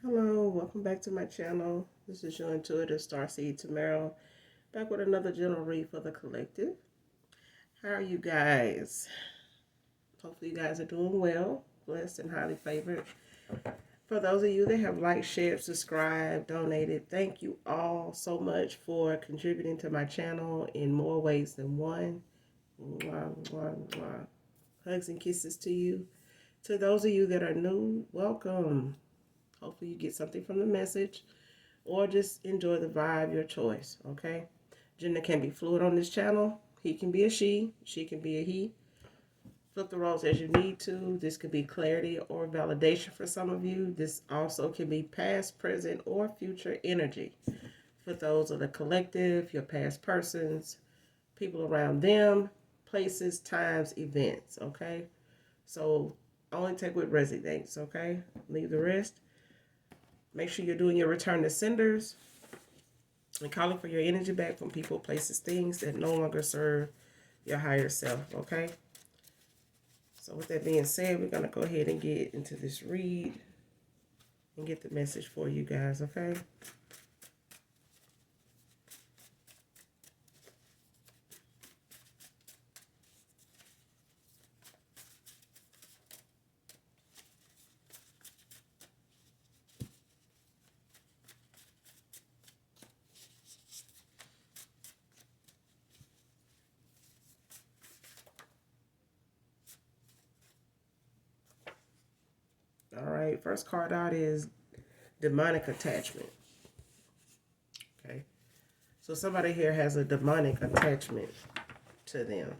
Hello, welcome back to my channel. This is your intuitive starseed Tamara, back with another general read for the collective. How are you guys? Hopefully you guys are doing well, blessed and highly favored. For those of you that have liked, shared, subscribed, donated, thank you all so much for contributing to my channel in more ways than one. Mwah, mwah, mwah. Hugs and kisses to you. To those of you that are new, welcome. Hopefully you get something from the message or just enjoy the vibe, your choice, okay? Gender can be fluid on this channel. He can be a she can be a he. Flip the roles as you need to. This could be clarity or validation for some of you. This also can be past, present, or future energy. For those of the collective, your past persons, people around them, places, times, events, okay? So only take what resonates, okay? Leave the rest. Make sure you're doing your return to senders and calling for your energy back from people, places, things that no longer serve your higher self, okay? So with that being said, we're going to go ahead and get into this read and get the message for you guys, okay? All right, first card out is demonic attachment, okay? So somebody here has a demonic attachment to them.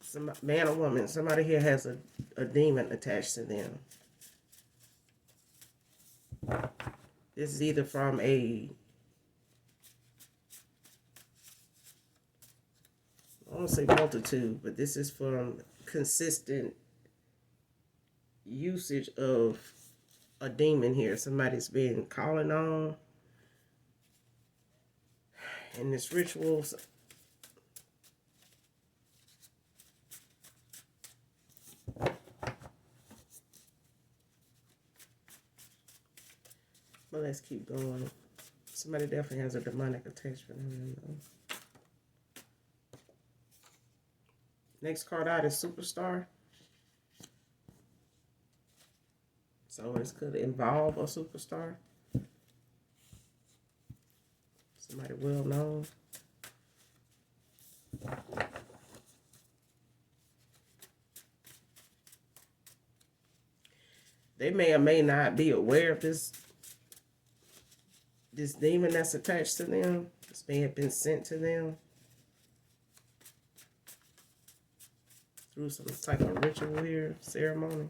Some man or woman, somebody here has a demon attached to them. This is either from I won't say multitude, but this is from consistent usage of a demon here. Somebody's been calling on. And this rituals. But let's keep going. Somebody definitely has a demonic attachment. Next card out is Superstar. So this could involve a superstar. Somebody well known. They may or may not be aware of this demon that's attached to them. This may have been sent to them through some type of ritual here, ceremony.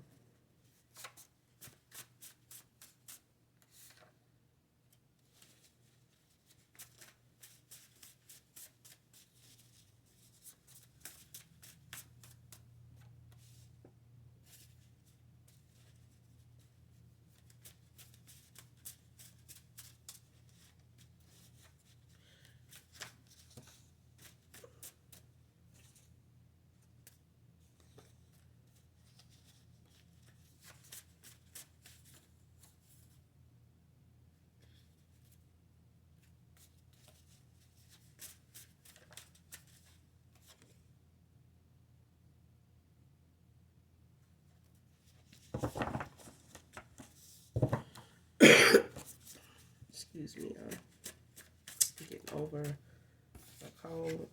Excuse me, I'm getting over a cold.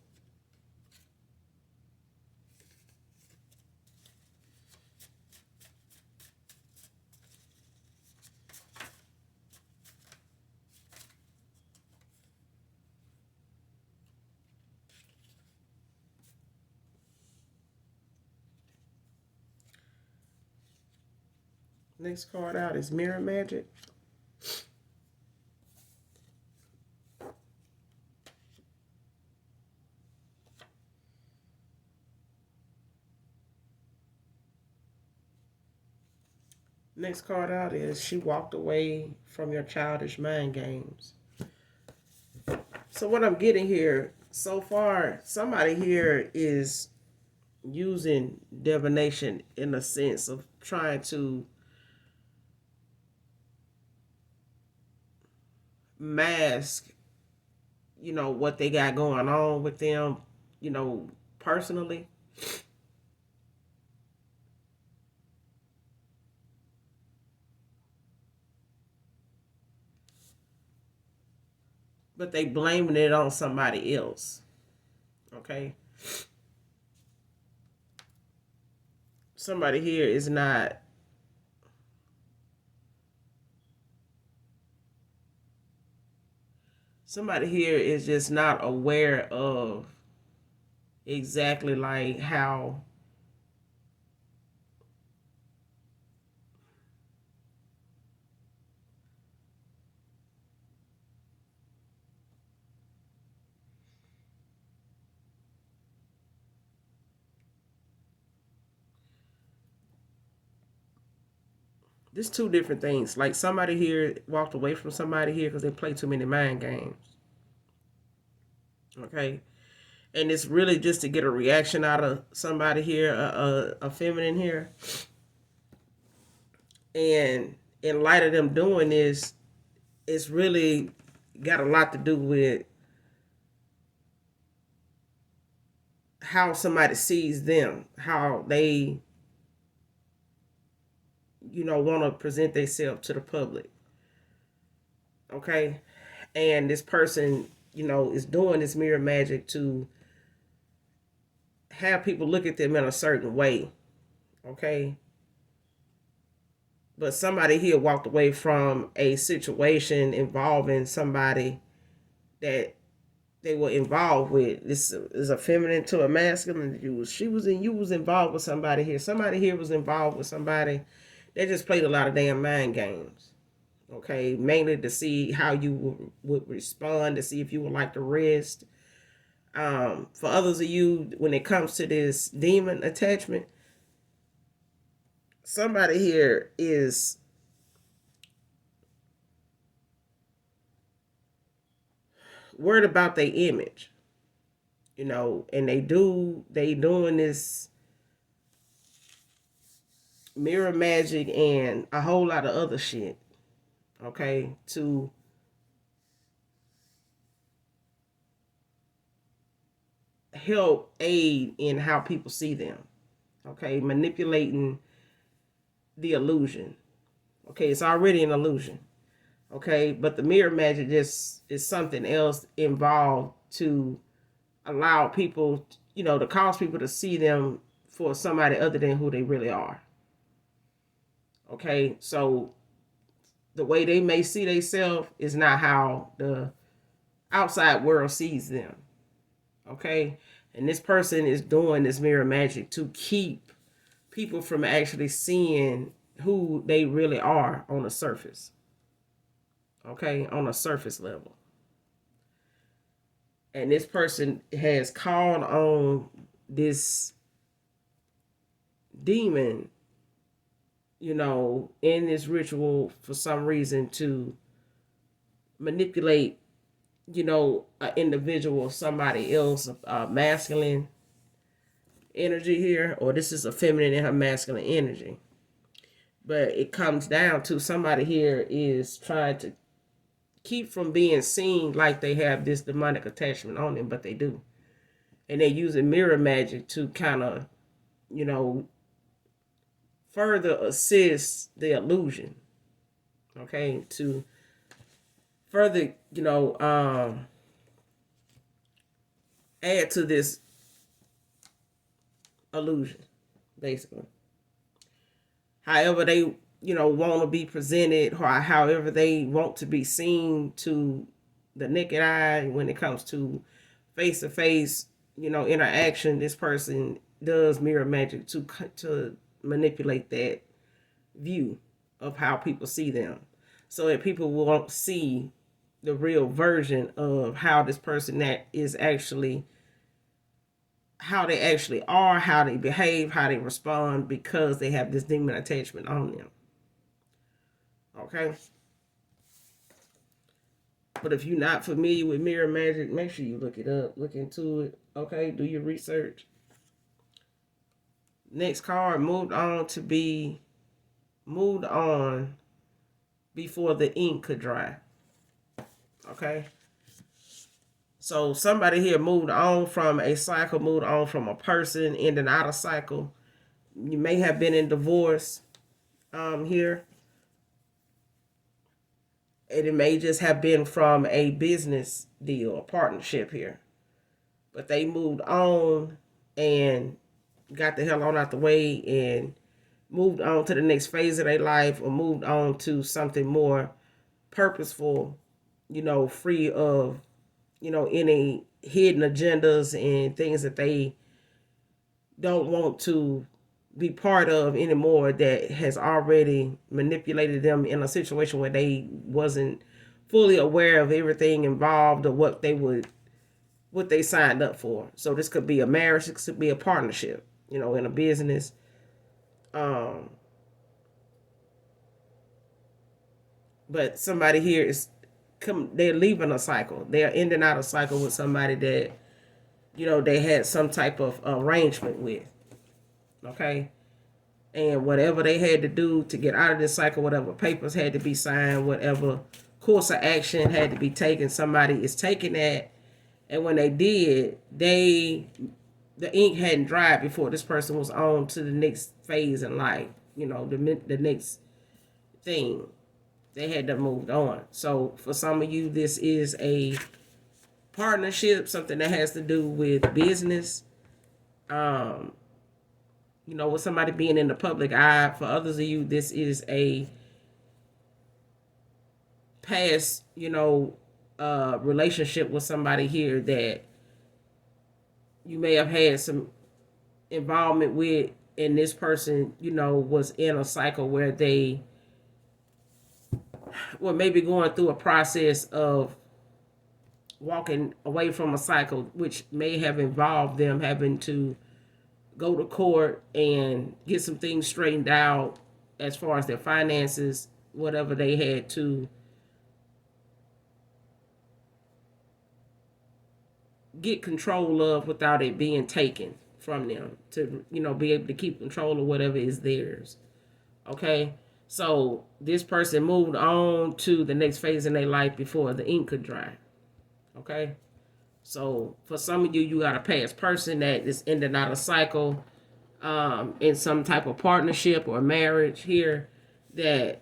Next card out is Mirror Magic. Next card out is She Walked Away from Your Childish Mind Games. So what I'm getting here, so far, somebody here is using divination in a sense of trying to mask, what they got going on with them, personally. But they blaming it on somebody else. Okay? Somebody here is not somebody here is just not aware of exactly like how there's two different things. Like somebody here walked away from somebody here because they play too many mind games. Okay, and it's really just to get a reaction out of somebody here, a feminine here. And in light of them doing this, it's really got a lot to do with how somebody sees them, how they, want to present themselves to the public. Okay, and this person, is doing this mirror magic to have people look at them in a certain way. Okay, but somebody here walked away from a situation involving somebody that they were involved with. This is a feminine to a masculine. You was involved with somebody here. Somebody here was involved with somebody. They just played a lot of damn mind games. Okay, mainly to see how you would respond, to see if you would like to rest. For others of you, when it comes to this demon attachment, somebody here is worried about their image, and they doing this mirror magic and a whole lot of other shit, okay, to help aid in how people see them, okay, manipulating the illusion. Okay, it's already an illusion, okay, but the mirror magic just is something else involved to allow people, to cause people to see them for somebody other than who they really are. Okay, so the way they may see themselves is not how the outside world sees them. Okay, and this person is doing this mirror magic to keep people from actually seeing who they really are on the surface. Okay, on a surface level. And this person has called on this demon, in this ritual for some reason to manipulate, an individual, somebody else, masculine energy here, or this is a feminine in her masculine energy. But it comes down to somebody here is trying to keep from being seen like they have this demonic attachment on them, but they do. And they're using mirror magic to kind of, you know, further assist the illusion. Okay, to further, add to this illusion, basically. However they, want to be presented, or however they want to be seen to the naked eye when it comes to face, interaction. This person does mirror magic to manipulate that view of how people see them, so that people won't see the real version of how this person that is actually, how they actually are, how they behave, how they respond, because they have this demon attachment on them. Okay? But if you're not familiar with mirror magic, make sure you look it up, look into it. Okay? Do your research. Next card, moved on to be moved on before the ink could dry. Okay. So somebody here moved on from a cycle, moved on from a person, ending out a cycle. You may have been in divorce here. And it may just have been from a business deal, a partnership here. But they moved on and got the hell on out the way and moved on to the next phase of their life, or moved on to something more purposeful, free of, any hidden agendas and things that they don't want to be part of anymore, that has already manipulated them in a situation where they wasn't fully aware of everything involved or what they signed up for. So this could be a marriage, this could be a partnership, in a business. But somebody here they're leaving a cycle. They're ending out a cycle with somebody that, they had some type of arrangement with. Okay. And whatever they had to do to get out of this cycle, whatever papers had to be signed, whatever course of action had to be taken, somebody is taking that. And when they did, the ink hadn't dried before this person was on to the next phase in life, the next thing. They had to move on. So for some of you, this is a partnership, something that has to do with business. With somebody being in the public eye. For others of you, this is a past, relationship with somebody here that you may have had some involvement with, and this person, was in a cycle where they were maybe going through a process of walking away from a cycle, which may have involved them having to go to court and get some things straightened out as far as their finances, whatever they had to get control of without it being taken from them, to be able to keep control of whatever is theirs. Okay, so this person moved on to the next phase in their life before the ink could dry. Okay, so for some of you, you got a past person that is ending out a cycle in some type of partnership or marriage here that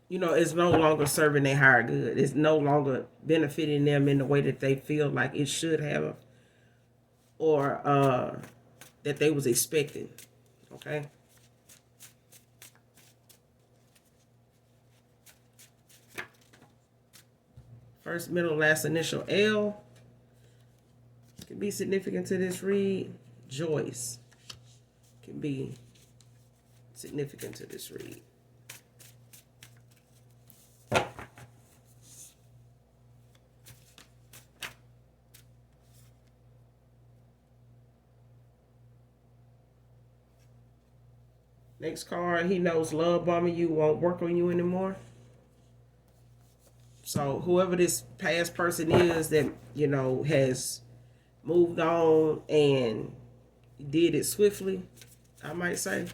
is no longer serving their higher good. It's no longer benefiting them in the way that they feel like it should have, or that they was expecting. Okay. First, middle, last initial L can be significant to this read. Joyce can be significant to this read. Next card, he knows love bombing you won't work on you anymore. So whoever this past person is that, has moved on and did it swiftly, I might say.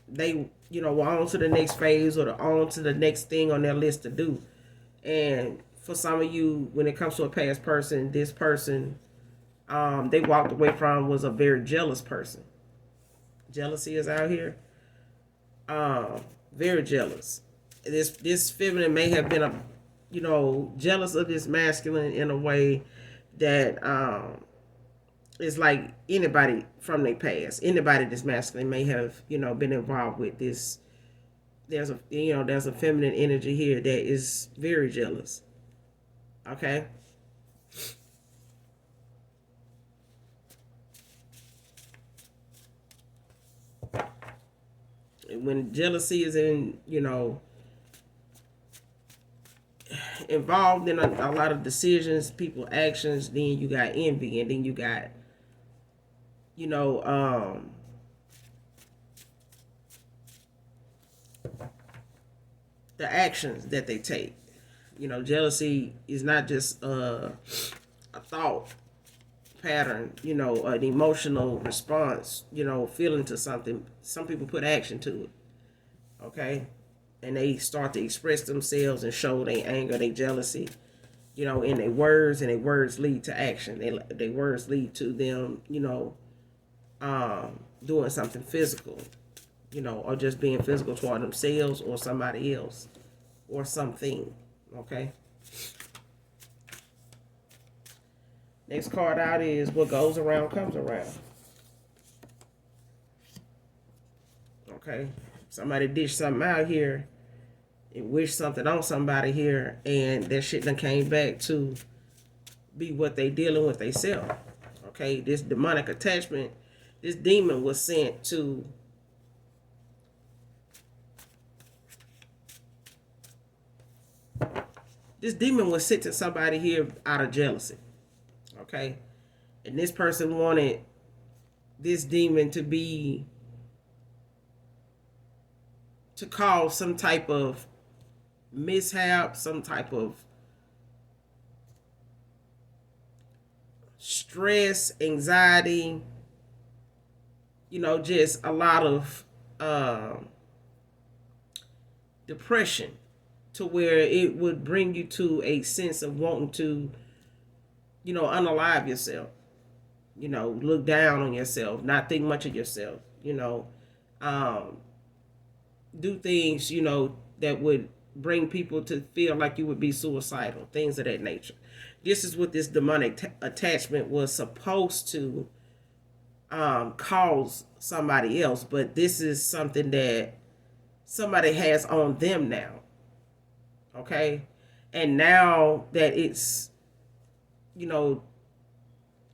They, were on to the next phase, or on to the next thing on their list to do. And for some of you, when it comes to a past person, this person they walked away from was a very jealous person. Jealousy is out here. Very jealous. This feminine may have been jealous of this masculine in a way that is like anybody from their past. Anybody that's masculine may have been involved with this. There's a feminine energy here that is very jealous. Okay. When jealousy is involved in a lot of decisions, people actions, then you got envy, and then you got the actions that they take. Jealousy is not just a thought. pattern, an emotional response, feeling to something. Some people put action to it, okay? And they start to express themselves and show their anger, their jealousy, in their words, and their words lead to action. Their words lead to them, doing something physical, or just being physical toward themselves or somebody else or something, okay? Next card out is what goes around comes around. Okay? Somebody dished something out here and wished something on somebody here, and that shit done came back to be what they dealing with themselves. Okay? This demonic attachment, this demon was sent to somebody here out of jealousy. Okay? And this person wanted this demon to cause some type of mishap, some type of stress, anxiety, just a lot of depression, to where it would bring you to a sense of wanting to, unalive yourself, look down on yourself, not think much of yourself, do things, that would bring people to feel like you would be suicidal, things of that nature. This is what this demonic attachment was supposed to cause somebody else, but this is something that somebody has on them now. Okay? And now that it's, the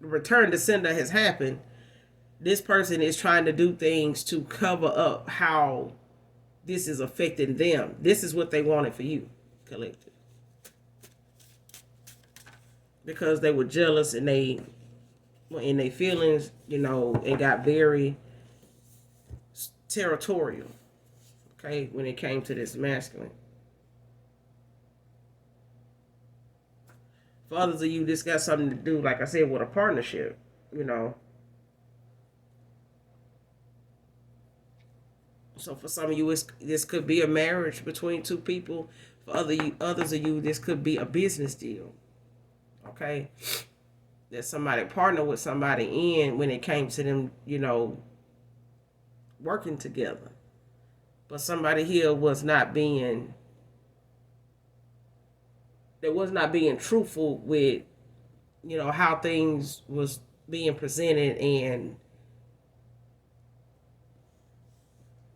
return to sender has happened, this person is trying to do things to cover up how this is affecting them. This is what they wanted for you, collective. Because they were jealous and they were in their feelings, it got very territorial, okay, when it came to this masculine. For others of you, this got something to do, like I said, with a partnership, So for some of you, this could be a marriage between two people. For others of you, this could be a business deal. Okay? That somebody partnered with somebody in when it came to them, working together. But somebody here was not being truthful with, how things was being presented, and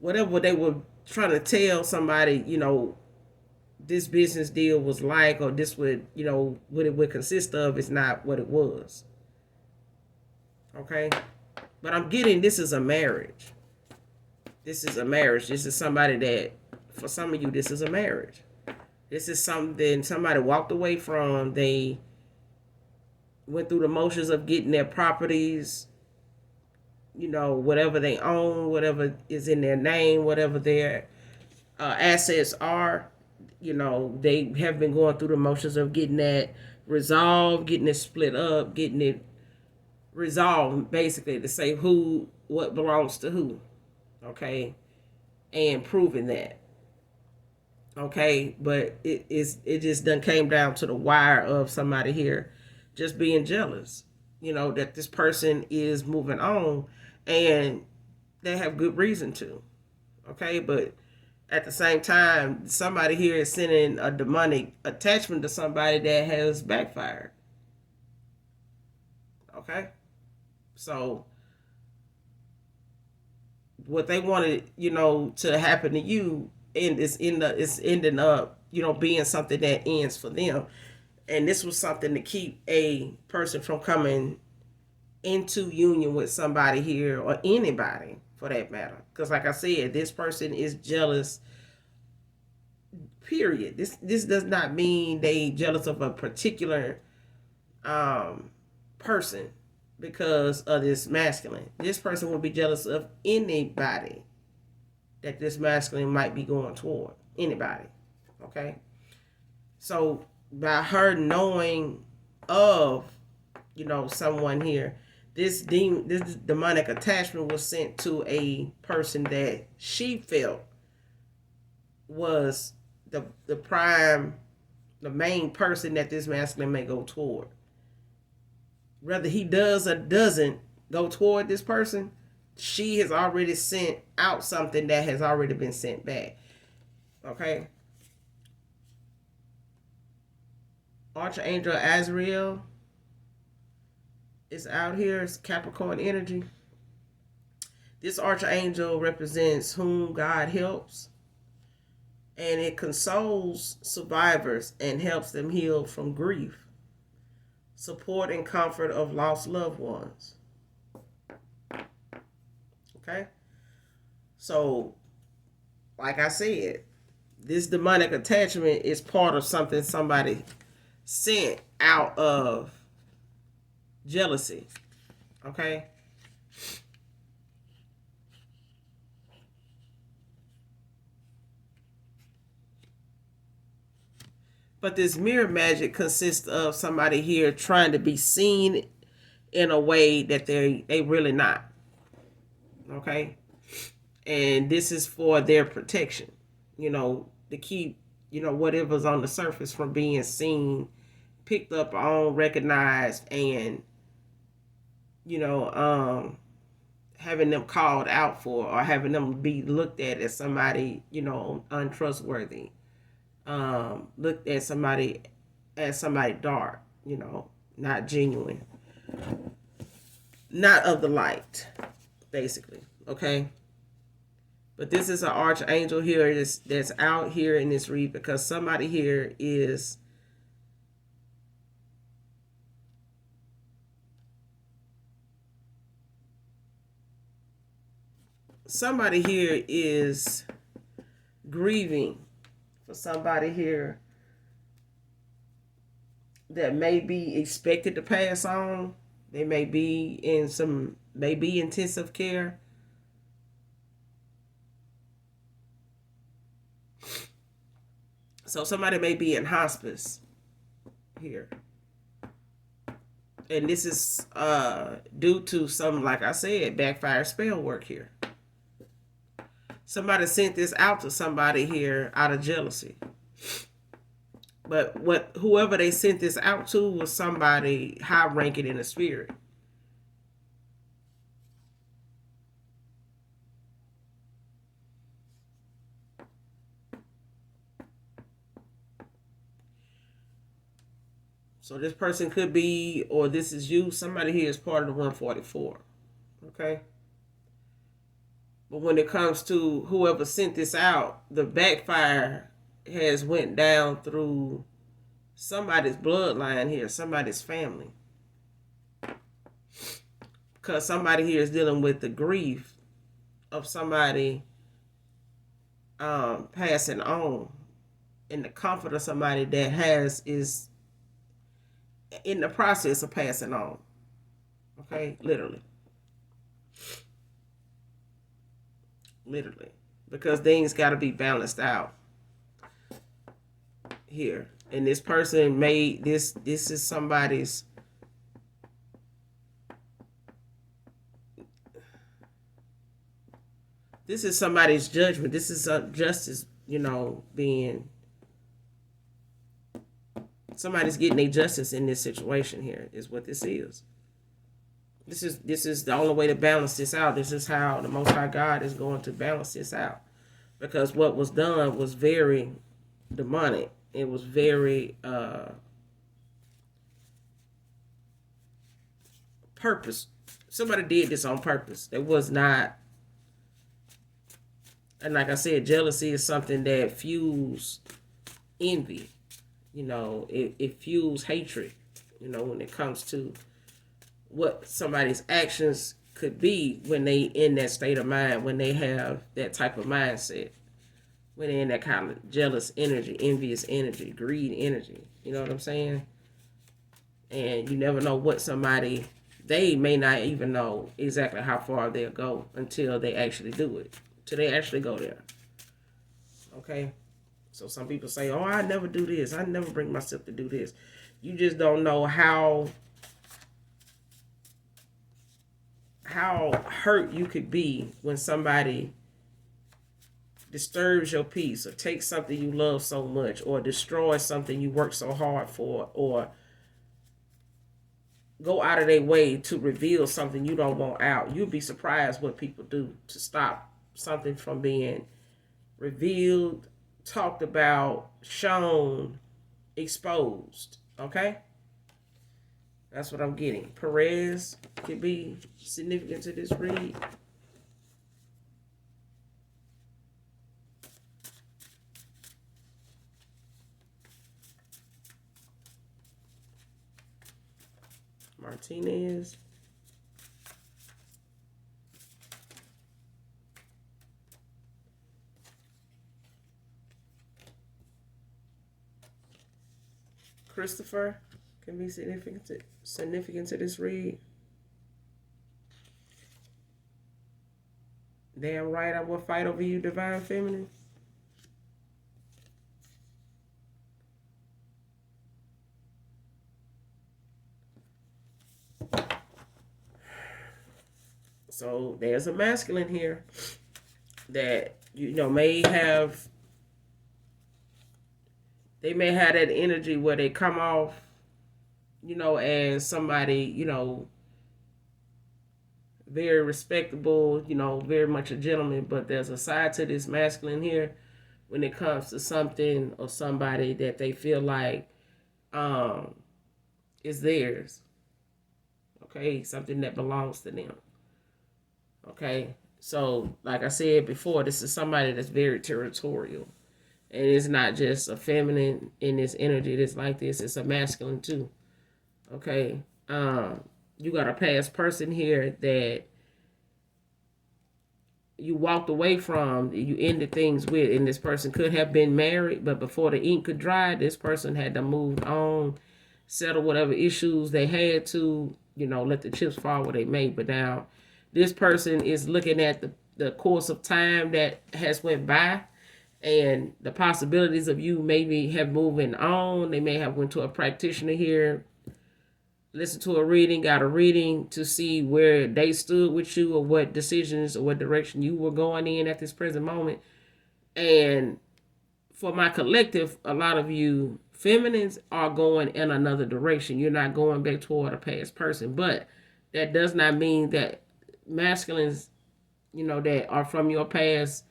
whatever they were trying to tell somebody, this business deal was like, or this would, what it would consist of, is not what it was. Okay? But I'm getting, this is a marriage. This is a marriage. This is somebody that, for some of you, this is a marriage. This is something somebody walked away from. They went through the motions of getting their properties, whatever they own, whatever is in their name, whatever their assets are, they have been going through the motions of getting that resolved, getting it split up, getting it resolved, basically, to say what belongs to who, okay, and proving that, okay. But it just done came down to the wire of somebody here just being jealous, that this person is moving on, and they have good reason to, okay. But at the same time, somebody here is sending a demonic attachment to somebody that has backfired, okay. So what they wanted, to happen to you, and it's ending up, being something that ends for them. And this was something to keep a person from coming into union with somebody here, or anybody for that matter. Because like I said, this person is jealous, period. This does not mean they jealous of a particular person because of this masculine. This person will be jealous of anybody that this masculine might be going toward. Anybody. Okay? So by her knowing of someone here. This demonic attachment was sent to a person that she felt was the prime, the main person that this masculine may go toward. Whether he does or doesn't go toward this person, she has already sent out something that has already been sent back. Okay? Archangel Azrael is out here. It's Capricorn energy. This archangel represents whom God helps, and it consoles survivors and helps them heal from grief, support and comfort of lost loved ones. Okay? So, like I said, this demonic attachment is part of something somebody sent out of jealousy. Okay? But this mirror magic consists of somebody here trying to be seen in a way that they really not. Okay? And this is for their protection. To keep, whatever's on the surface from being seen, picked up on, recognized, and, having them called out for, or having them be looked at as somebody, untrustworthy. Looked at somebody as somebody dark, not genuine, not of the light, basically. Okay. But this is an archangel here that's out here in this read, because somebody here is grieving for somebody here that may be expected to pass on. They may be in intensive care. So somebody may be in hospice here. And this is due to some, like I said, backfire spell work here. Somebody sent this out to somebody here out of jealousy. But whoever they sent this out to was somebody high ranking in the spirit. So this person could be, or this is you, somebody here is part of the 144. Okay? But when it comes to whoever sent this out, the backfire has went down through somebody's bloodline here, somebody's family. Because somebody here is dealing with the grief of somebody passing on, and the comfort of somebody that is in the process of passing on. Okay? Literally. Because things got to be balanced out here. And this person made this is somebody's, judgment. This is justice, being, somebody's getting their justice in this situation here, is what this is. This is the only way to balance this out. This is how the Most High God is going to balance this out. Because what was done was very demonic. It was very purpose. Somebody did this on purpose. It was not. And like I said, jealousy is something that fuels envy. It fuels hatred, when it comes to what somebody's actions could be when they in that state of mind, when they have that type of mindset, when they're in that kind of jealous energy, envious energy, greed energy. You know what I'm saying? And you never know what somebody, they may not even know exactly how far they'll go until they actually do it, till they actually go there. Okay? So some people say, oh, I never do this. I never bring myself to do this. You just don't know how how hurt you could be when somebody disturbs your peace or takes something you love so much or destroys something you work so hard for or go out of their way to reveal something you don't want out. You'd be surprised what people do to stop something from being revealed, talked about, shown, exposed. Okay? That's what I'm getting. Perez could be significant to this read. Martinez. Christopher can be significant to this read. Damn right I will fight over you, Divine Feminine. So there's a masculine here that may have that energy where they come off, as somebody, very respectable, very much a gentleman, but there's a side to this masculine here when it comes to something or somebody that they feel like is theirs. Okay, something that belongs to them. Okay, so like I said before, this is somebody that's very territorial. And it's not just a feminine in this energy that's like this, it's a masculine too. Okay, you got a past person here that you walked away from, you ended things with, and this person could have been married, but before the ink could dry, this person had to move on, settle whatever issues they had to, let the chips fall where they may. But now this person is looking at the course of time that has went by and the possibilities of you maybe have moving on. They may have went to a practitioner here, listened to a reading, got a reading to see where they stood with you or what decisions or what direction you were going in at this present moment. And for my collective, a lot of you feminines are going in another direction. You're not going back toward a past person, but that does not mean that masculines, that are from your past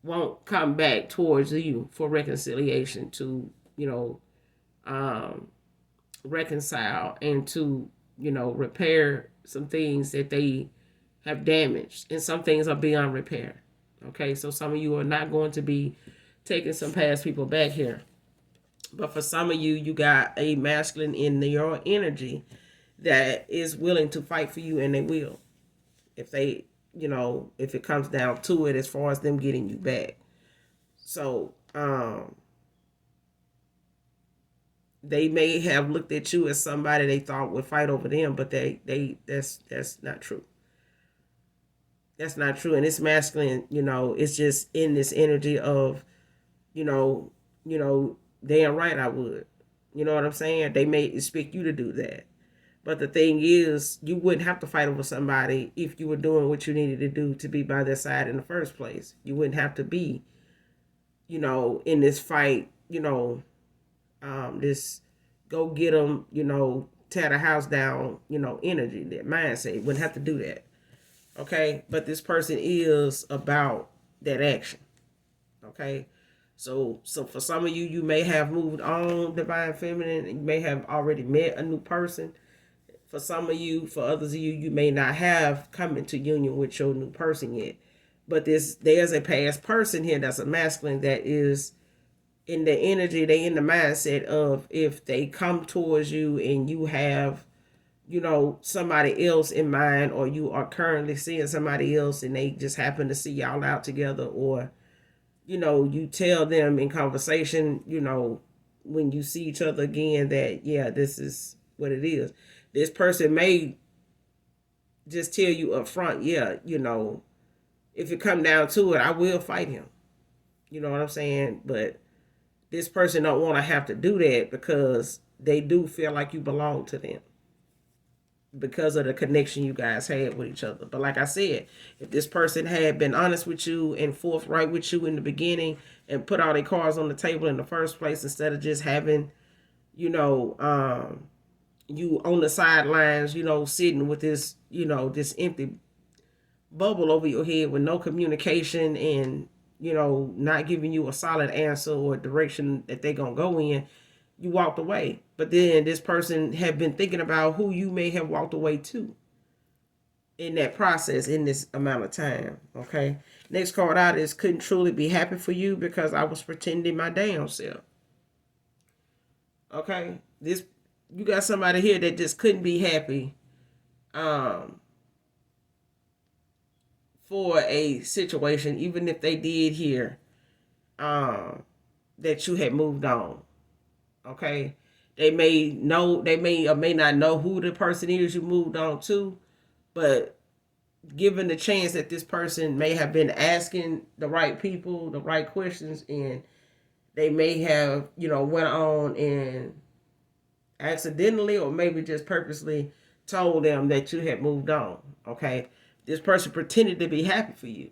won't come back towards you for reconciliation to, reconcile and to, repair some things that they have damaged. And some things are beyond repair. Okay, so some of you are not going to be taking some past people back here. But for some of you, you got a masculine in your energy that is willing to fight for you, and they will. If they, if it comes down to it, as far as them getting you back. So, they may have looked at you as somebody they thought would fight over them, but that's not true. That's not true. And it's masculine, it's just in this energy of, damn right I would. You know what I'm saying? They may expect you to do that. But the thing is, you wouldn't have to fight over somebody if you were doing what you needed to do to be by their side in the first place. You wouldn't have to be, in this fight, this go get them, tear the house down, energy, that mindset. You wouldn't have to do that. Okay? But this person is about that action. Okay? So for some of you, you may have moved on, Divine Feminine, and you may have already met a new person. For some of you, for others of you, you may not have come into union with your new person yet. But there's a past person here that's a masculine that is in the energy, they in the mindset of if they come towards you and you have, somebody else in mind, or you are currently seeing somebody else and they just happen to see y'all out together, or, you tell them in conversation, when you see each other again that, yeah, this is what it is. This person may just tell you up front, yeah, if it come down to it, I will fight him. You know what I'm saying? But this person don't want to have to do that because they do feel like you belong to them. because of the connection you guys had with each other. But like I said, if this person had been honest with you and forthright with you in the beginning and put all their cards on the table in the first place, instead of just having, you know, you on the sidelines, you know, sitting with this, you know, this empty bubble over your head with no communication and, you know, not giving you a solid answer or direction that they're going to go in, you walked away. But then this person had been thinking about who you may have walked away to in that process in this amount of time. Okay. Next card out is couldn't truly be happy for you because I was pretending my damn self. Okay. This, you got somebody here that just couldn't be happy for a situation, even if they did hear that you had moved on. Okay. They may or may not know who the person is you moved on to, but given the chance that this person may have been asking the right people the right questions, and they may have, you know, went on and accidentally or maybe just purposely told them that you had moved on. Okay. This person pretended to be happy for you.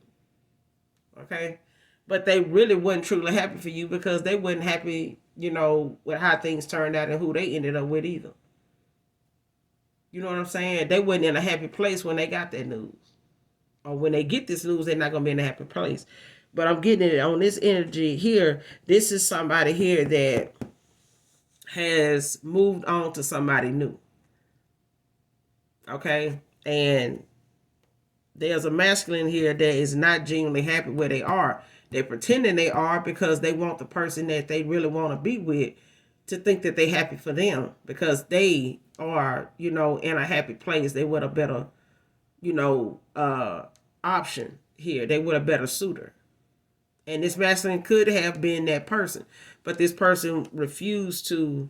Okay. But they really wasn't truly happy for you because they wasn't happy, you know, with how things turned out and who they ended up with either. You know what I'm saying? They wasn't in a happy place when they got that news. Or when they get this news, they're not going to be in a happy place. But I'm getting it on this energy here. This is somebody here that has moved on to somebody new. Okay? And there's a masculine here that is not genuinely happy where they are. They're pretending they are because they want the person that they really want to be with to think that they're happy for them because they are, you know, in a happy place. They would a better, you know, option here. They would a better suitor. And this masculine could have been that person, but this person refused to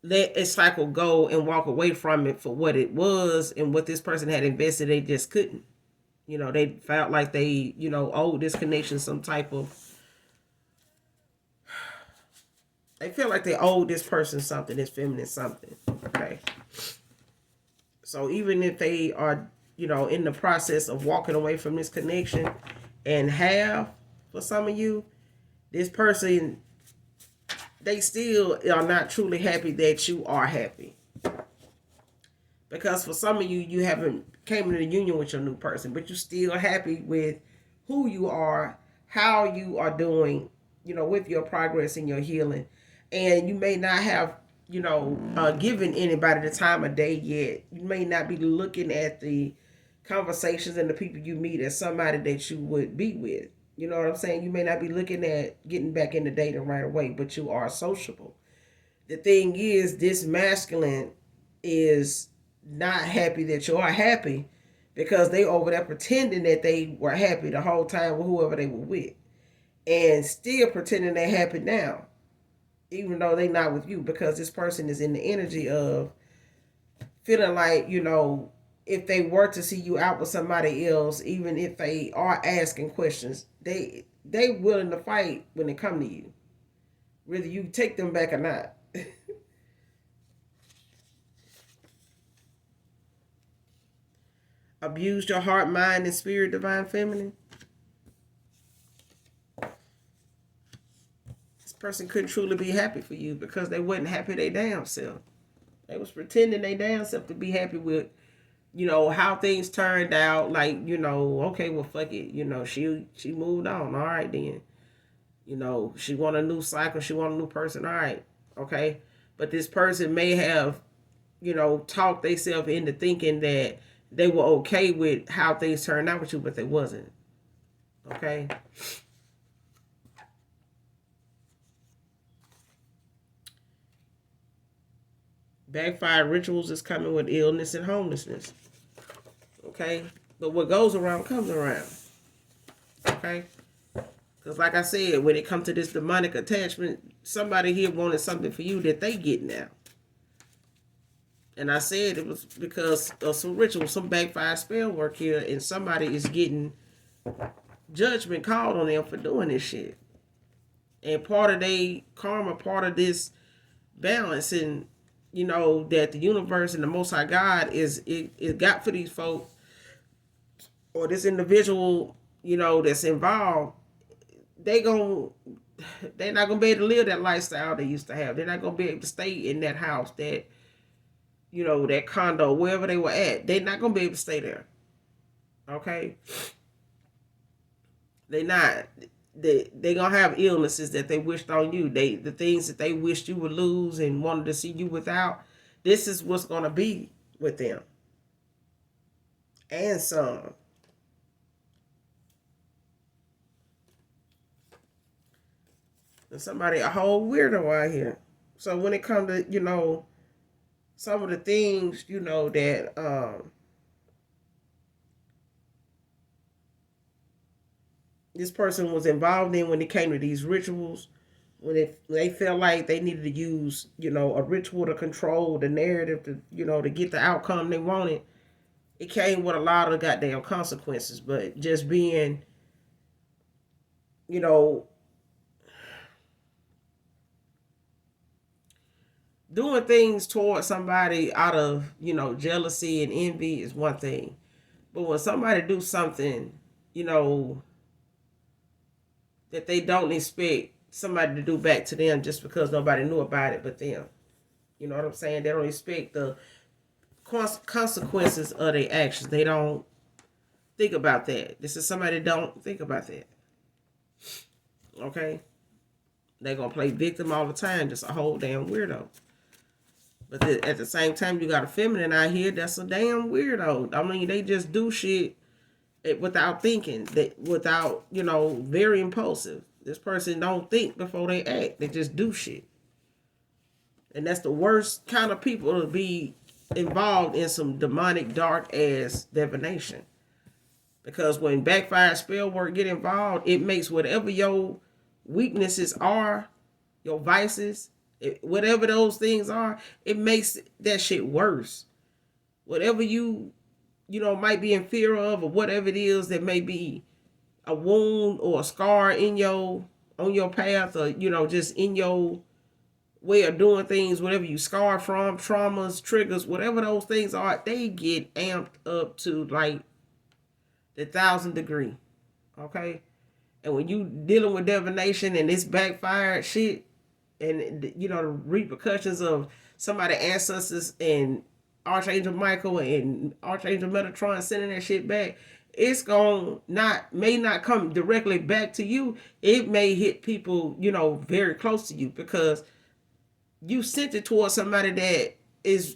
let a cycle go and walk away from it for what it was and what this person had invested. They just couldn't. You know, they felt like they, you know, owed this connection some type of, they feel like they owe this person something, this feminine something. Okay. So even if they are, you know, in the process of walking away from this connection and have, for some of you, this person, they still are not truly happy that you are happy. Because for some of you, you haven't came into union with your new person, but you're still happy with who you are, how you are doing, you know, with your progress and your healing. And you may not have, you know, given anybody the time of day yet. You may not be looking at the conversations and the people you meet as somebody that you would be with. You know what I'm saying? You may not be looking at getting back into dating right away, but you are sociable. The thing is, this masculine is not happy that you are happy because they over there pretending that they were happy the whole time with whoever they were with and still pretending they're happy now even though they not with you because this person is in the energy of feeling like, you know, if they were to see you out with somebody else, even if they are asking questions, they willing to fight when they come to you, whether you take them back or not. Abused your heart, mind, and spirit, divine feminine. This person couldn't truly be happy for you because they wasn't happy they damn self. They was pretending they damn self to be happy with, you know, how things turned out. Like, you know, okay, well, fuck it. You know, she moved on. All right, then. You know, she want a new cycle. She want a new person. All right, okay. But this person may have, you know, talked themselves into thinking that they were okay with how things turned out with you, but they wasn't. Okay. Backfire rituals is coming with illness and homelessness. Okay. But what goes around comes around. Okay. Because like I said, when it comes to this demonic attachment, somebody here wanted something for you that they get now. And I said it was because of some ritual, some backfire spell work here, and somebody is getting judgment called on them for doing this shit. And part of their karma, part of this balancing you know, that the universe and the Most High God is got for these folks or this individual, you know, that's involved, they gon' they're not gonna be able to live that lifestyle they used to have. They're not gonna be able to stay in that house, that, you know, that condo, wherever they were at. They're not gonna be able to stay there. Okay, they not. They gonna have illnesses that they wished on you. The things that they wished you would lose and wanted to see you without. This is what's gonna be with them, and some. And somebody a whole weirdo out here. So when it comes to, you know, some of the things, you know, that this person was involved in when it came to these rituals, when they felt like they needed to use, you know, a ritual to control the narrative, to, you know, to get the outcome they wanted, it came with a lot of goddamn consequences. But just being, you know, doing things towards somebody out of, you know, jealousy and envy is one thing. But when somebody do something, you know, that they don't expect somebody to do back to them just because nobody knew about it but them. You know what I'm saying? They don't expect the consequences of their actions. They don't think about that. This is somebody that don't think about that. Okay? They're going to play victim all the time, just a whole damn weirdo. But at the same time, you got a feminine out here that's a damn weirdo. I mean, they just do shit without thinking, without, you know, very impulsive. This person don't think before they act. They just do shit. And that's the worst kind of people to be involved in some demonic, dark ass divination. Because when backfire spell work get involved, it makes whatever your weaknesses are, your vices, whatever those things are, it makes that shit worse. Whatever you know, might be in fear of, or whatever it is that may be a wound or a scar in your on your path, or, you know, just in your way of doing things, whatever you scar from, traumas, triggers, whatever those things are, they get amped up to like the 1,000 degree. Okay? And when you dealing with divination and this backfired shit, and, you know, the repercussions of somebody ancestors and Archangel Michael and Archangel Metatron sending that shit back, it's going may not come directly back to you. It may hit people, you know, very close to you, because you sent it towards somebody that is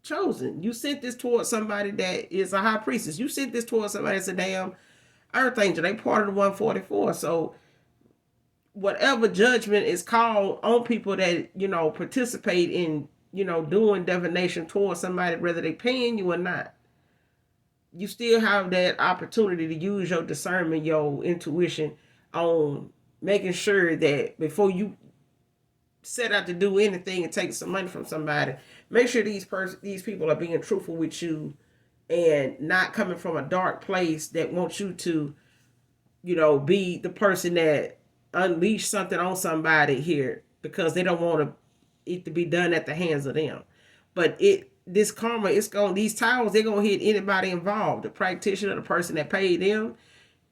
chosen. You sent this towards somebody that is a high priestess. You sent this towards somebody that's a damn earth angel. They part of the 144. So whatever judgment is called on people that, you know, participate in, you know, doing divination towards somebody, whether they paying you or not, you still have that opportunity to use your discernment, your intuition on making sure that before you set out to do anything and take some money from somebody, make sure these people are being truthful with you and not coming from a dark place that wants you to, you know, be the person that unleash something on somebody here because they don't want it to be done at the hands of them. But this karma, it's going, these towels, they're gonna hit anybody involved, the practitioner, the person that paid them,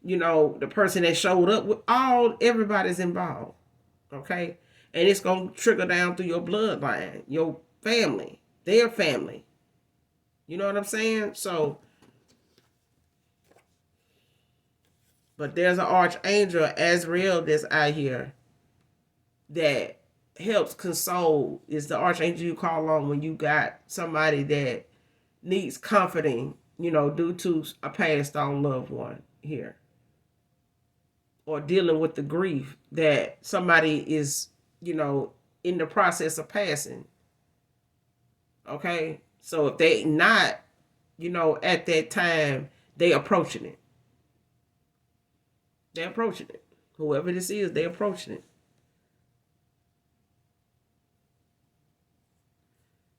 you know, the person that showed up, with everybody's involved. Okay? And it's gonna trickle down through your bloodline, your family, their family. You know what I'm saying? So, but there's an archangel, Azrael, that's out here that helps console. Is the archangel you call on when you got somebody that needs comforting, you know, due to a passed on loved one here, or dealing with the grief that somebody is, you know, in the process of passing. Okay? So if they not, you know, at that time, they approaching it. They're approaching it. Whoever this is, they're approaching it.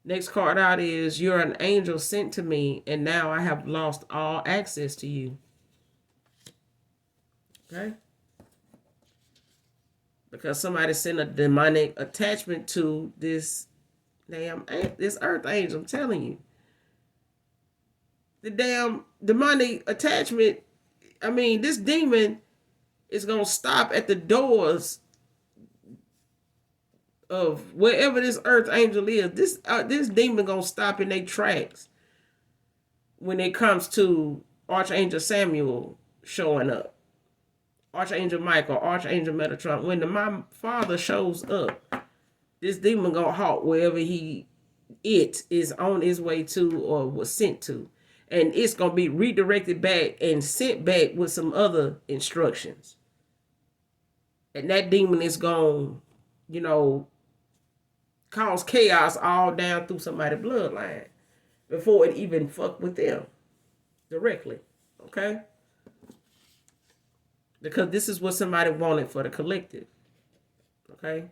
Next card out is, you're an angel sent to me, and now I have lost all access to you. Okay? Because somebody sent a demonic attachment to this Damn, this earth angel, I'm telling you. The damn demonic attachment, I mean, this demon is going to stop at the doors of wherever this earth angel is. This demon going to stop in their tracks when it comes to Archangel Samuel showing up. Archangel Michael, Archangel Metatron. When my father shows up, this demon gonna halt wherever it is on its way to or was sent to. And it's gonna be redirected back and sent back with some other instructions. And that demon is gonna, cause chaos all down through somebody's bloodline before it even fuck with them directly. Okay? Because this is what somebody wanted for the collective. Okay?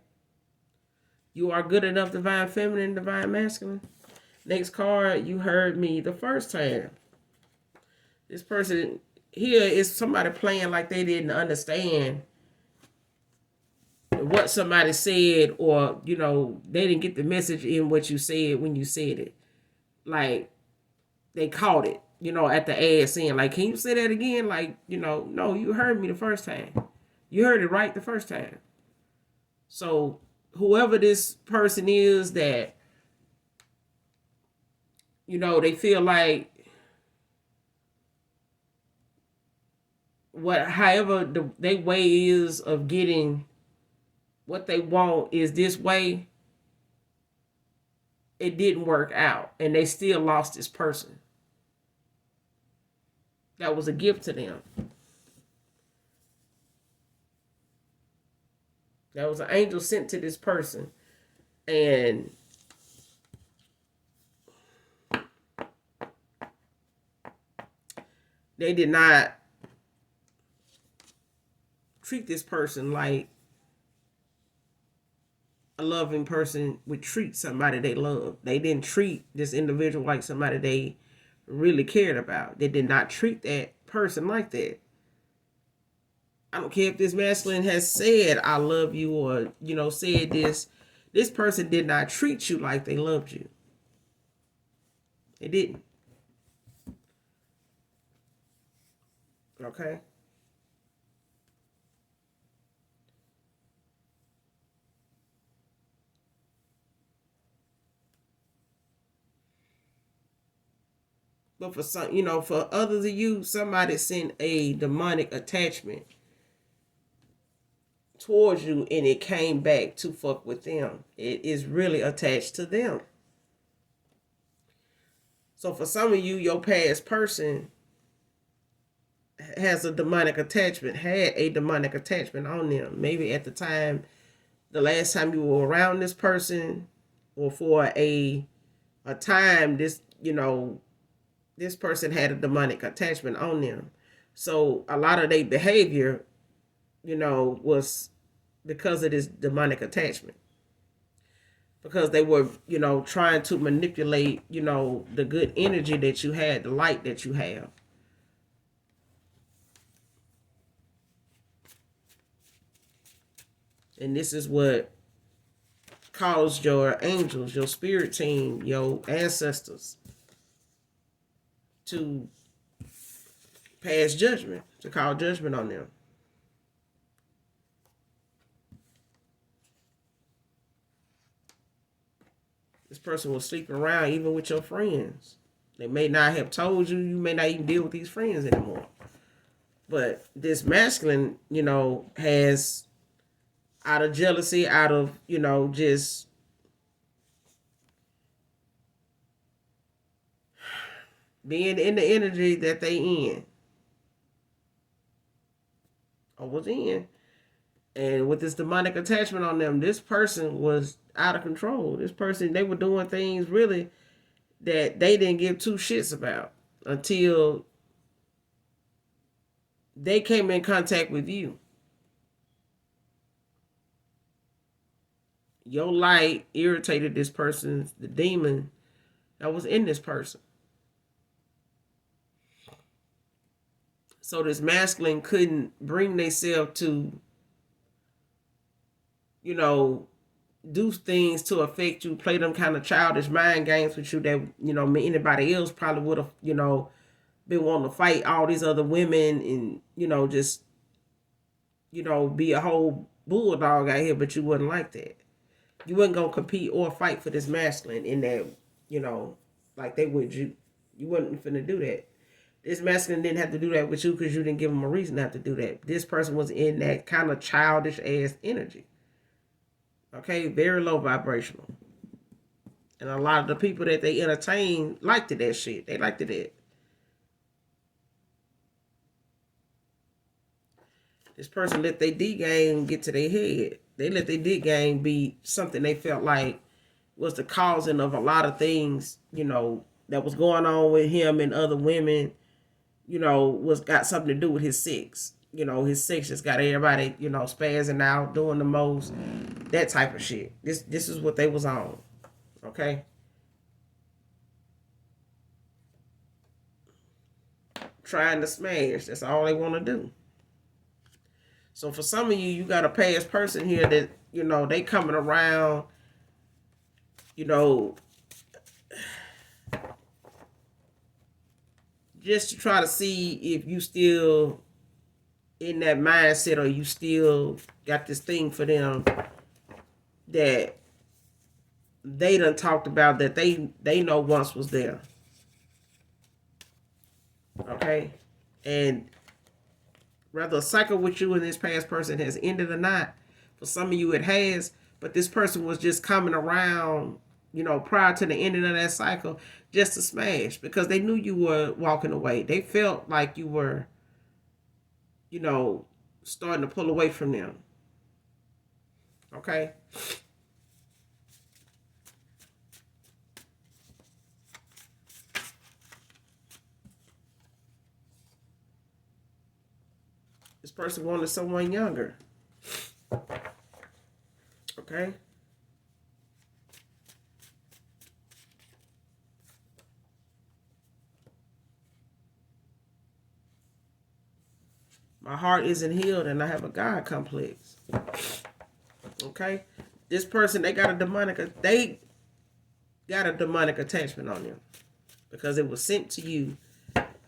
You are good enough, divine feminine, divine masculine. Next card, you heard me the first time. This person here is somebody playing like they didn't understand what somebody said, or, they didn't get the message in what you said when you said it. Like, they caught it, at the ass end. Like, can you say that again? Like, no, you heard me the first time. You heard it right the first time. So, whoever this person is that, they feel like however their way is of getting what they want is this way, it didn't work out. And they still lost this person. That was a gift to them. That was an angel sent to this person. And they did not treat this person like a loving person would treat somebody they love. They didn't treat this individual like somebody they really cared about. They did not treat that person like that. I don't care if this masculine has said, I love you, or, said this. This person did not treat you like they loved you. They didn't. Okay? But for some, for others of you, somebody sent a demonic attachment towards you and it came back to fuck with them. It is really attached to them. So for some of you, your past person has a demonic attachment, had a demonic attachment on them. Maybe at the time, the last time you were around this person, or for a time, this person had a demonic attachment on them. So a lot of their behavior, was because of this demonic attachment. Because they were, trying to manipulate, the good energy that you had, the light that you have. And this is what caused your angels, your spirit team, your ancestors to pass judgment, to call judgment on them. This person was sleeping around even with your friends. They may not have told you, you may not even deal with these friends anymore. But this masculine, has, out of jealousy, out of, just being in the energy that they in, or was in, and with this demonic attachment on them, this person was out of control. This person, they were doing things really that they didn't give two shits about until they came in contact with you. Your light irritated this person, the demon that was in this person. So this masculine couldn't bring themselves to, do things to affect you, play them kind of childish mind games with you that, anybody else probably would have, been wanting to fight all these other women and, just, be a whole bulldog out here, but you wouldn't like that. You wasn't gonna compete or fight for this masculine in that, like they would you. You wasn't finna do that. This masculine didn't have to do that with you because you didn't give him a reason not to do that. This person was in that kind of childish ass energy. Okay, very low vibrational. And a lot of the people that they entertain liked that shit. They liked it. This person let their D game get to their head. They let their D game be something they felt like was the causing of a lot of things, that was going on with him and other women, was got something to do with his sex. His sex just got everybody, spazzing out, doing the most, that type of shit. This is what they was on. Okay? Trying to smash. That's all they want to do. So for some of you, you got a past person here that, they coming around, just to try to see if you still in that mindset or you still got this thing for them that they done talked about that they know once was there. Okay? And whether a cycle with you and this past person has ended or not, for some of you it has, but this person was just coming around, prior to the ending of that cycle just to smash because they knew you were walking away. They felt like you were, starting to pull away from them. Okay? This person wanted someone younger. Okay? My heart isn't healed and I have a God complex. Okay? This person, they got a demonic attachment on them. Because it was sent to you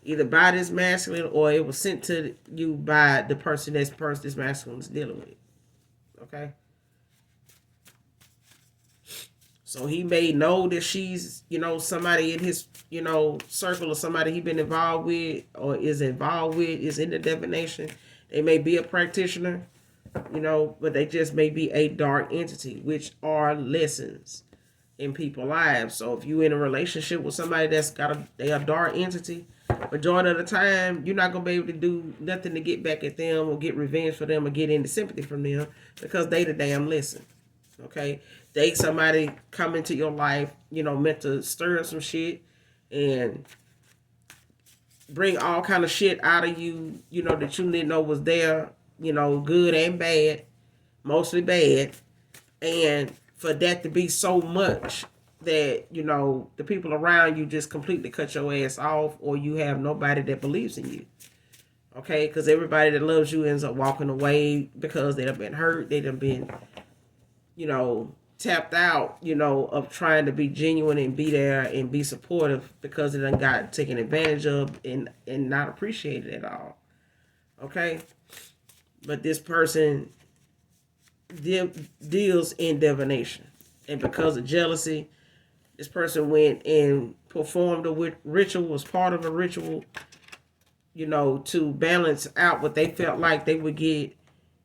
either by this masculine or it was sent to you by the person this masculine is dealing with. Okay? So he may know that she's, somebody in his, circle or somebody he been involved with or is involved with, is in the divination. They may be a practitioner, but they just may be a dark entity, which are lessons in people's lives. So if you in a relationship with somebody that's they a dark entity, majority of the time you're not gonna be able to do nothing to get back at them or get revenge for them or get into sympathy from them because they the damn lesson. Okay, somebody come into your life, meant to stir up some shit and bring all kind of shit out of you, that you didn't know was there, good and bad, mostly bad, and for that to be so much that, the people around you just completely cut your ass off or you have nobody that believes in you. Okay, because everybody that loves you ends up walking away because they have been hurt, they have been, tapped out, of trying to be genuine and be there and be supportive because they done got taken advantage of and not appreciated at all. Okay? But this person deals in divination. And because of jealousy, this person went and performed a ritual, was part of a ritual, to balance out what they felt like they would get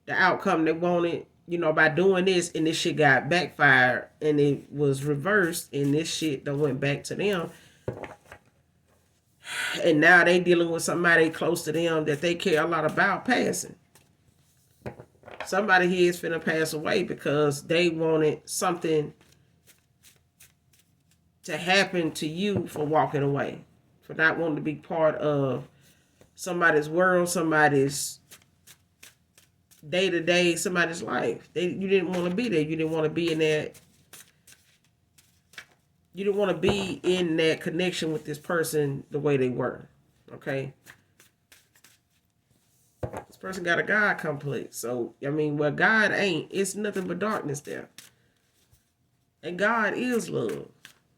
the outcome they wanted, by doing this, and this shit got backfired and it was reversed and this shit that went back to them. And now they dealing with somebody close to them that they care a lot about passing. Somebody here is finna pass away because they wanted something to happen to you for walking away, for not wanting to be part of somebody's world, somebody's day-to-day, somebody's life. You didn't want to be there. You didn't want to be in that. You didn't want to be in that connection with this person the way they were. Okay? This person got a God complex. So, where God ain't, it's nothing but darkness there. And God is love.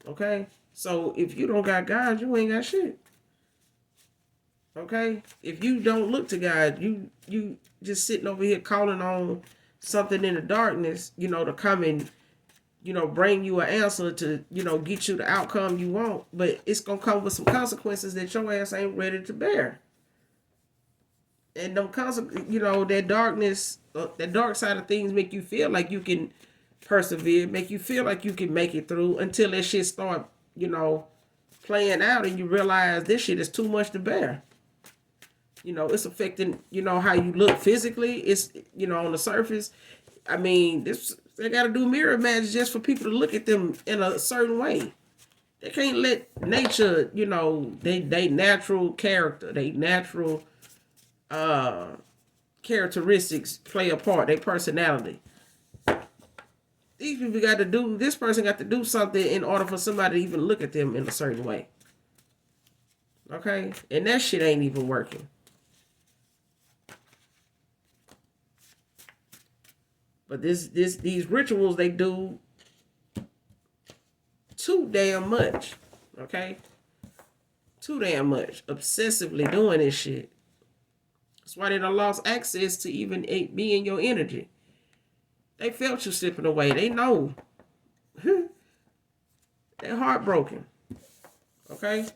Okay? So if you don't got God, you ain't got shit. Okay? If you don't look to God, you just sitting over here calling on something in the darkness, to come and, bring you an answer to, get you the outcome you want. But it's going to come with some consequences that your ass ain't ready to bear. And them that darkness, that dark side of things make you feel like you can persevere, make you feel like you can make it through until that shit start, playing out and you realize this shit is too much to bear. It's affecting, how you look physically. It's, on the surface. I mean, they got to do mirror matches just for people to look at them in a certain way. They can't let nature, they natural character, they natural characteristics play a part, their personality. These people this person got to do something in order for somebody to even look at them in a certain way. Okay? And that shit ain't even working. But these rituals, they do too damn much. Okay? Too damn much. Obsessively doing this shit. That's why they done lost access to even be in your energy. They felt you slipping away. They know. They're heartbroken. Okay?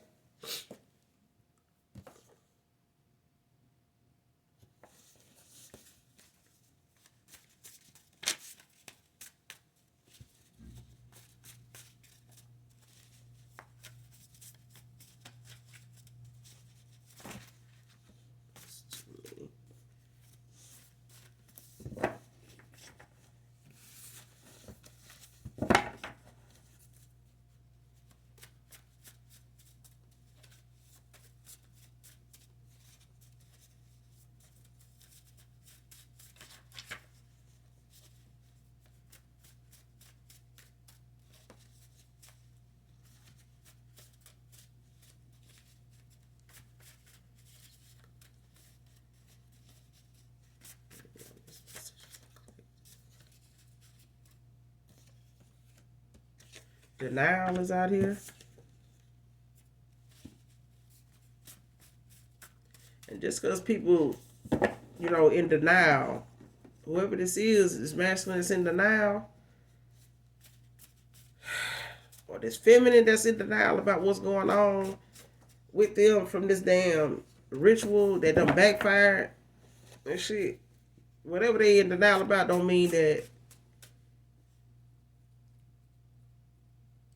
Denial is out here. And just because people, in denial, whoever this is masculine that's in denial, or this feminine that's in denial about what's going on with them from this damn ritual that done backfired and shit. Whatever they in denial about don't mean that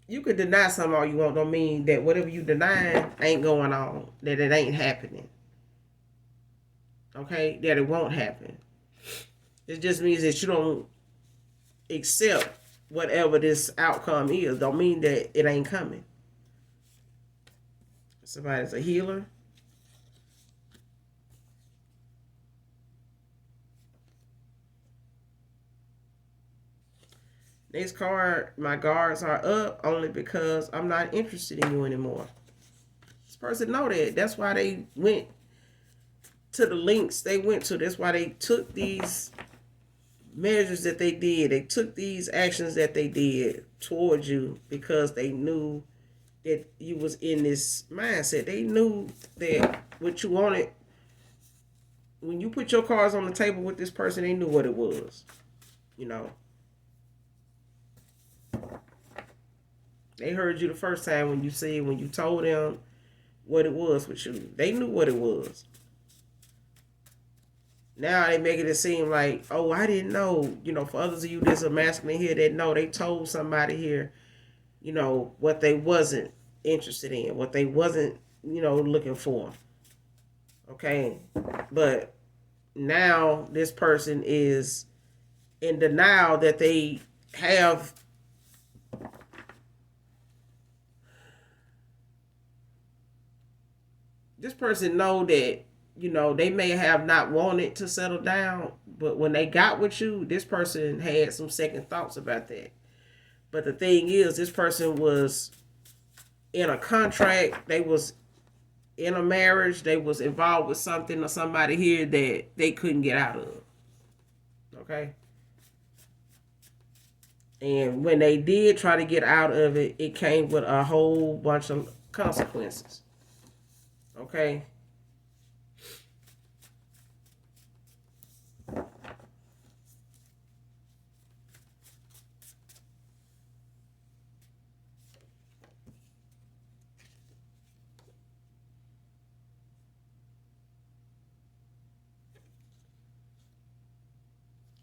you could deny something all you want. Don't mean that whatever you deny ain't going on, that it ain't happening. Okay? That it won't happen. It just means that you don't accept whatever this outcome is. Don't mean that it ain't coming. Somebody's a healer. Next card, my guards are up only because I'm not interested in you anymore. This person know that. That's why they went to the links they went to. That's why they took these measures that they did. They took these actions that they did towards you because they knew that you was in this mindset. They knew that what you wanted. When you put your cards on the table with this person, they knew what it was. They heard you the first time when you told them what it was with you. They knew what it was. Now they making it seem like, oh, I didn't know. For others of you that's a masculine here that know, they told somebody here, what they wasn't interested in, what they wasn't, looking for. Okay? But now this person is in denial that they have this person know that, they may have not wanted to settle down, but when they got with you, this person had some second thoughts about that. But the thing is, this person was in a contract, they was in a marriage, they was involved with something or somebody here that they couldn't get out of. Okay? And when they did try to get out of it, it came with a whole bunch of consequences. Okay?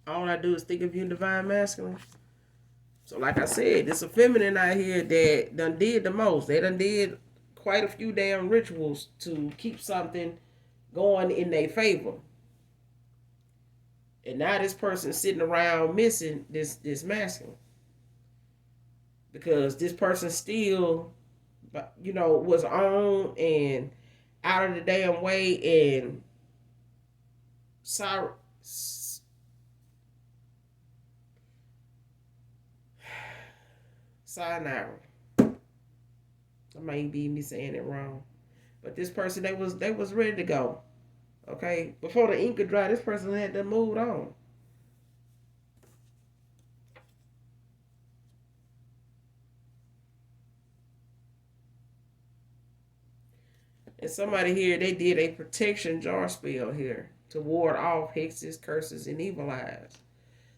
All I do is think of you, divine masculine. So, like I said, it's a feminine out here that done did the most. They done did quite a few damn rituals to keep something going in their favor. And now this person's sitting around missing this masculine. Because this person still, was on and out of the damn way and sorry. Sayonara. I might be me saying it wrong. But this person, they was ready to go. Okay? Before the ink could dry, this person had to move on. And somebody here, they did a protection jar spell here to ward off hexes, curses, and evil eyes.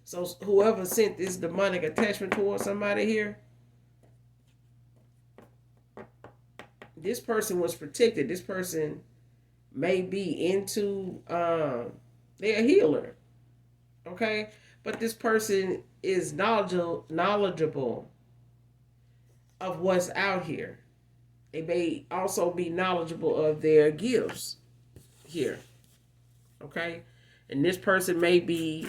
So whoever sent this demonic attachment towards somebody here, this person was protected. This person may be into, they're a healer, okay? But this person is knowledgeable of what's out here. They may also be knowledgeable of their gifts here, okay? And this person may be,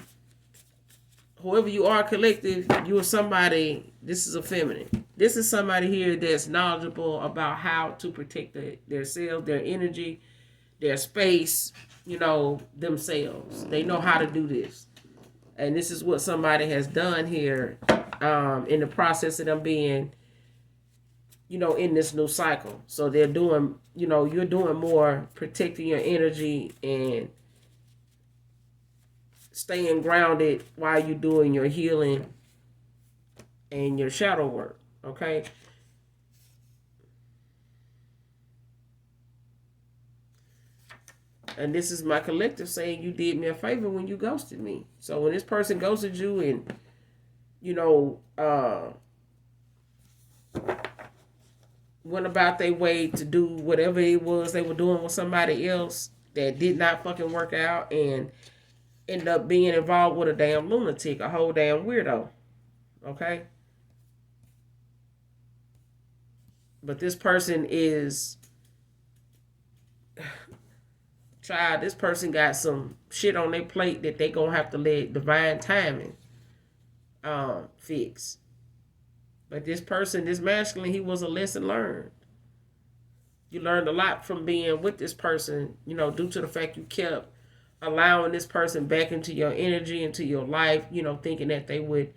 whoever you are, collective, you are somebody, this is a feminine. This is somebody here that's knowledgeable about how to protect their self, their energy, their space, themselves. They know how to do this. And this is what somebody has done here in the process of them being, in this new cycle. So they're doing, you're doing more protecting your energy and staying grounded while you're doing your healing and your shadow work. Okay? And this is my collective saying you did me a favor when you ghosted me. So when this person ghosted you and, went about their way to do whatever it was they were doing with somebody else that did not fucking work out and end up being involved with a damn lunatic, a whole damn weirdo. Okay? But this person is, child, this person got some shit on their plate that they gonna have to let divine timing fix. But this person, this masculine, he was a lesson learned. You learned a lot from being with this person, due to the fact you kept allowing this person back into your energy, into your life, thinking that they would,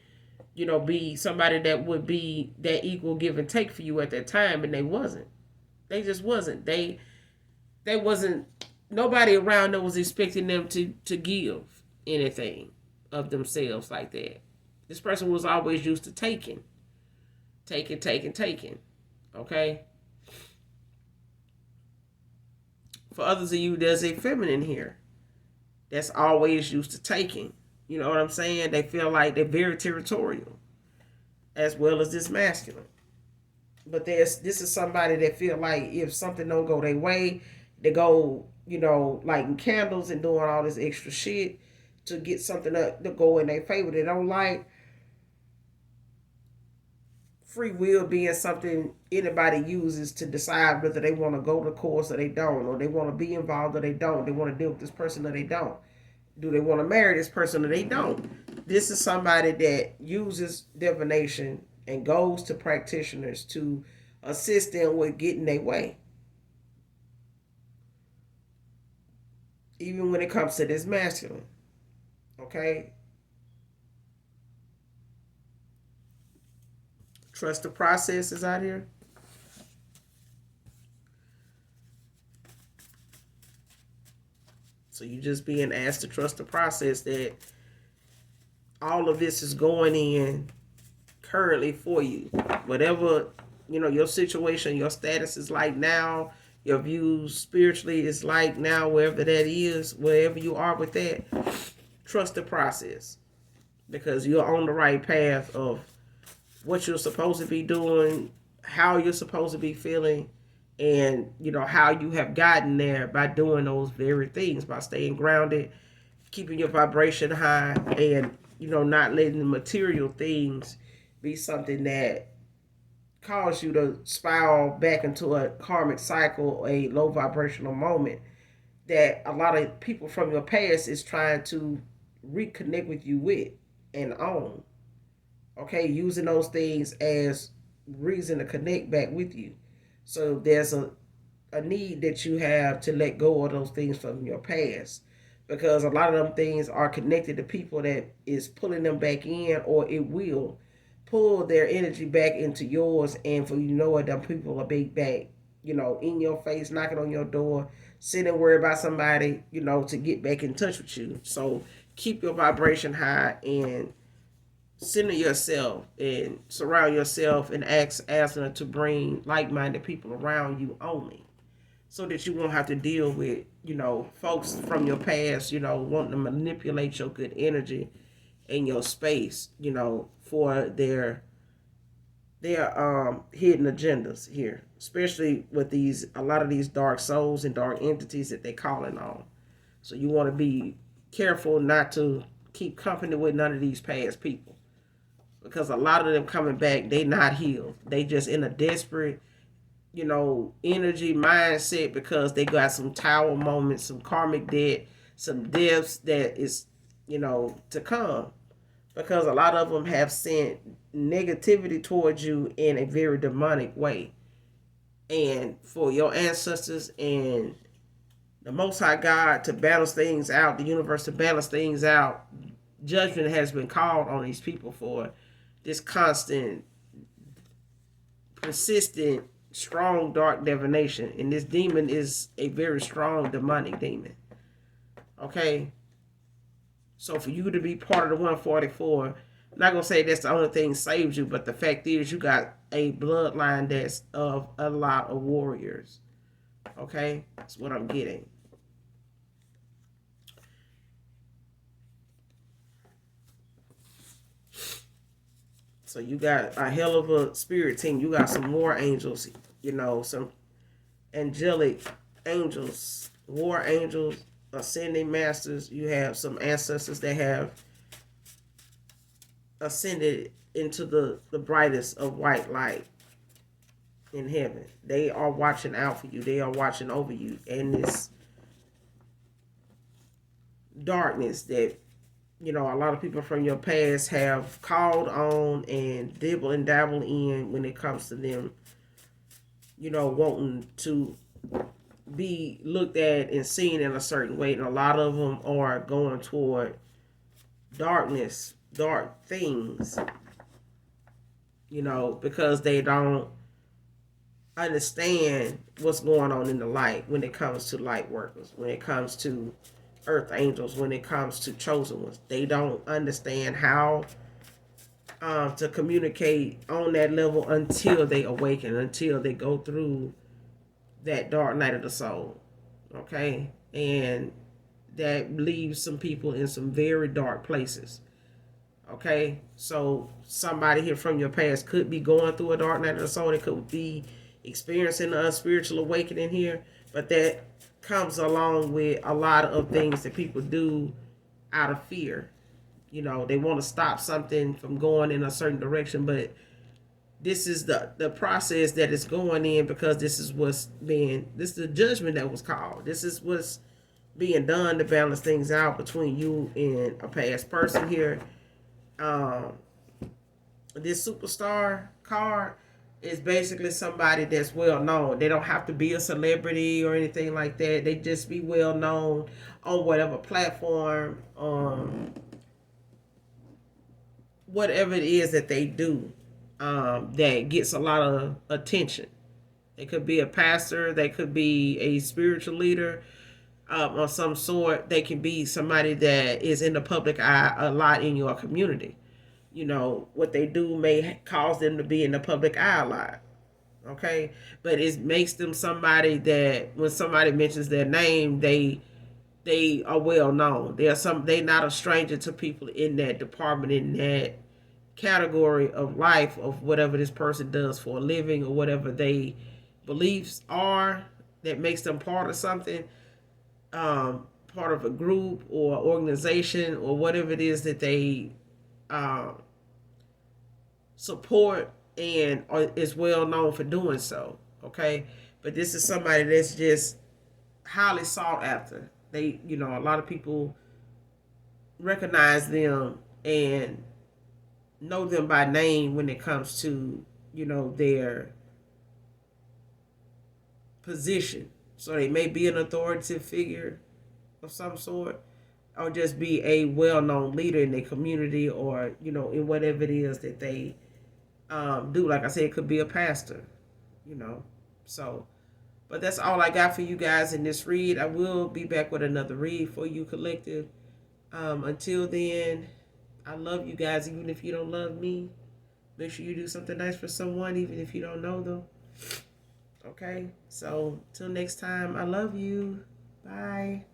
be somebody that would be that equal give and take for you at that time, and they wasn't. They just wasn't. They wasn't, nobody around them was expecting them to give anything of themselves like that. This person was always used to taking. Okay? For others of you, there's a feminine here that's always used to taking. You know what I'm saying? They feel like they're very territorial, as well as this masculine. But this is somebody that feel like if something don't go their way, they go, lighting candles and doing all this extra shit to get something to go in their favor. They don't like free will being something anybody uses to decide whether they want to go the course or they don't, or they want to be involved or they don't. They want to deal with this person or they don't. Do they want to marry this person or they don't? This is somebody that uses divination and goes to practitioners to assist them with getting their way. Even when it comes to this masculine. Okay? Trust the process is out here. So you just being asked to trust the process that all of this is going in currently for you. Whatever, your situation, your status is like now, your views spiritually is like now, wherever that is, wherever you are with that, trust the process. Because you're on the right path of what you're supposed to be doing, how you're supposed to be feeling, and how you have gotten there by doing those very things, by staying grounded, keeping your vibration high, and not letting the material things be something that cause you to spiral back into a karmic cycle, a low vibrational moment that a lot of people from your past is trying to reconnect with you with and own. Okay, using those things as reason to connect back with you. So there's a need that you have to let go of those things from your past, because a lot of them things are connected to people that is pulling them back in, or it will pull their energy back into yours. And for what, them people are big back, in your face, knocking on your door, sitting worried about somebody, to get back in touch with you. So keep your vibration high and center yourself and surround yourself and ask Asna to bring like-minded people around you only, so that you won't have to deal with folks from your past wanting to manipulate your good energy and your space for their hidden agendas here, especially with a lot of these dark souls and dark entities that they calling on. So you want to be careful not to keep company with none of these past people, because a lot of them coming back, they not healed. They just in a desperate, energy mindset, because they got some tower moments, some karmic debt, some deaths that is, to come. Because a lot of them have sent negativity towards you in a very demonic way. And for your ancestors and the Most High God to balance things out, the universe to balance things out, judgment has been called on these people for this constant, persistent, strong, dark divination. And this demon is a very strong demonic demon. Okay? So for you to be part of the 144, I'm not going to say that's the only thing saves you, but the fact is you got a bloodline that's of a lot of warriors. Okay? That's what I'm getting. So you got a hell of a spirit team. You got some war angels, some angelic angels, war angels, ascending masters. You have some ancestors that have ascended into the brightest of white light in heaven. They are watching out for you. They are watching over you. And this darkness that a lot of people from your past have called on and dibble and dabble in when it comes to them, wanting to be looked at and seen in a certain way. And a lot of them are going toward darkness, dark things, because they don't understand what's going on in the light when it comes to light workers, when it comes to earth angels, when it comes to chosen ones. They don't understand how to communicate on that level until they awaken, until they go through that dark night of the soul. Okay? And that leaves some people in some very dark places. Okay? So somebody here from your past could be going through a dark night of the soul. They could be experiencing a spiritual awakening here, but that comes along with a lot of things that people do out of fear. They want to stop something from going in a certain direction, but this is the process that is going in, because this is the judgment that was called. This is what's being done to balance things out between you and a past person here. This superstar card is basically somebody that's well known. They don't have to be a celebrity or anything like that. They just be well known on whatever platform, whatever it is that they do, that gets a lot of attention. They could be a pastor. They could be a spiritual leader of some sort. They can be somebody that is in the public eye a lot in your community. what they do may cause them to be in the public eye a lot. Okay, but it makes them somebody that when somebody mentions their name, they are well known. They not a stranger to people in that department, in that category of life, of whatever this person does for a living or whatever they beliefs are, that makes them part of something, part of a group or organization or whatever it is that they um, support, and is well known for doing so. Okay, but this is somebody that's just highly sought after. A lot of people recognize them and know them by name when it comes to their position. So they may be an authoritative figure of some sort, or just be a well-known leader in their community, or in whatever it is that they do. Like I said, it could be a pastor. you know so, but that's all I got for you guys in this read. I will be back with another read for you, collective. Until then, I love you guys. Even if you don't love me, make sure you do something nice for someone, even if you don't know them. Okay, so till next time, I love you. Bye.